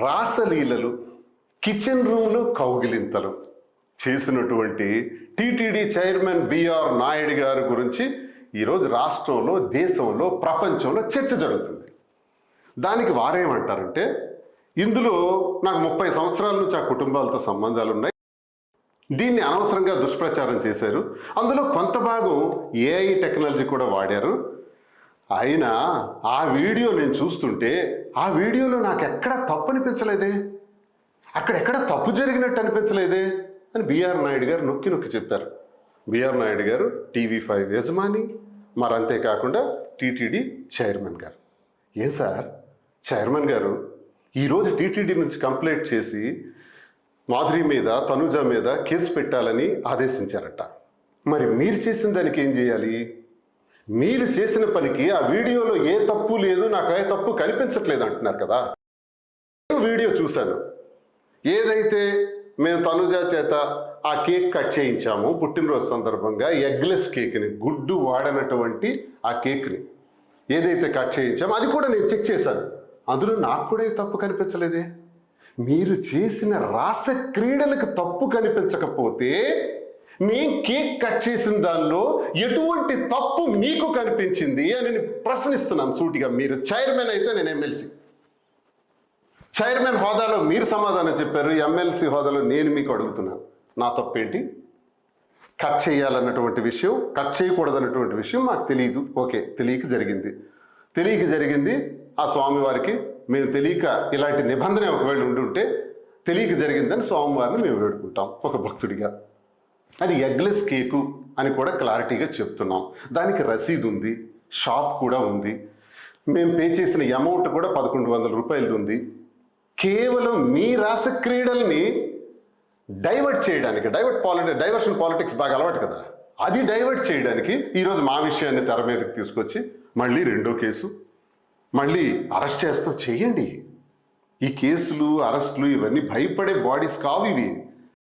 రాసలీలలు, kitchen రూమ్లో కౌగిలింతలు చేసినటువంటి TTD chairman BR Naidu గారి గురించి ఈరోజు రాష్ట్రంలో, దేశంలో, ప్రపంచంలో చర్చ జరుగుతుంది. దానికి వారేమంటారంటే, ఇందులో నాకు 30 సంవత్సరాల నుంచి ఆ కుటుంబాలతో సంబంధాలు ఉన్నాయి, దీన్ని అనవసరంగా దుష్ప్రచారం చేశారు, అందులో కొంత భాగం ఏఐ టెక్నాలజీ కూడా వాడారు, అయినా ఆ వీడియో నేను చూస్తుంటే ఆ వీడియోలో నాకు ఎక్కడా తప్పు అనిపించలేదే, అక్కడెక్కడ తప్పు జరిగినట్టు అనిపించలేదే అని బిఆర్ నాయుడు గారు నొక్కి నొక్కి చెప్పారు. బిఆర్ నాయుడు గారు TV5 యజమాని, మరి అంతేకాకుండా టీటీడీ చైర్మన్ గారు. ఏం సార్ చైర్మన్ గారు ఈరోజు టీటీడీ నుంచి కంప్లైంట్ చేసి మాధురి మీద, తనుజ మీద కేసు పెట్టాలని ఆదేశించారట. మరి మీరు చేసిన దానికి ఏం చేయాలి? మీరు చేసిన పనికి ఆ వీడియోలో ఏ తప్పు లేదు, నాకు ఏ తప్పు కనిపించట్లేదు అంటున్నారు కదా. వీడియో చూశాను, ఏదైతే మేము తనుజ చేత ఆ కేక్ కట్ చేయించాము పుట్టినరోజు సందర్భంగా, ఎగ్లెస్ కేక్ని, గుడ్డు వాడనటువంటి ఆ కేక్ని ఏదైతే కట్ చేయించామో అది కూడా నేను చెక్ చేశాను, అందులో నాకు కూడా ఏ తప్పు కనిపించలేదే. మీరు చేసిన రాస క్రీడలకు తప్పు కనిపించకపోతే నేను కేక్ కట్ చేసిన దానిలో ఎటువంటి తప్పు మీకు కనిపించింది అని నేను ప్రశ్నిస్తున్నాను సూటిగా. మీరు చైర్మన్ అయితే నేను ఎమ్మెల్సీ. చైర్మన్ హోదాలో మీరు సమాధానం చెప్పారు, ఎమ్మెల్సీ హోదాలో నేను మీకు అడుగుతున్నాను, నా తప్పేంటి? కట్ చేయాలన్నటువంటి విషయం, కట్ చేయకూడదన్నటువంటి విషయం మాకు తెలియదు, ఓకే, తెలియక జరిగింది. ఆ స్వామివారికి మేము తెలియక, ఇలాంటి నిబంధన ఒకవేళ ఉండుంటే తెలియక జరిగిందని స్వామివారిని మేము వేడుకుంటాం ఒక భక్తుడిగా. అది ఎగ్లెస్ కేకు అని కూడా క్లారిటీగా చెప్తున్నాం, దానికి రసీదు ఉంది, షాప్ కూడా ఉంది, మేము పే చేసిన అమౌంట్ కూడా 1100 రూపాయలు ఉంది. కేవలం మీ రాస క్రీడల్ని డైవర్ట్ చేయడానికి, డైవర్షన్ పాలిటిక్స్ బాగా అలవాటు కదా, అది డైవర్ట్ చేయడానికి ఈరోజు మా విషయాన్ని తెర మీదకి తీసుకొచ్చి మళ్ళీ రెండో కేసు, మళ్ళీ అరెస్ట్ చేస్తాం. చేయండి. ఈ కేసులు, అరెస్టులు ఇవన్నీ భయపడే బాడీస్ కావు ఇవి.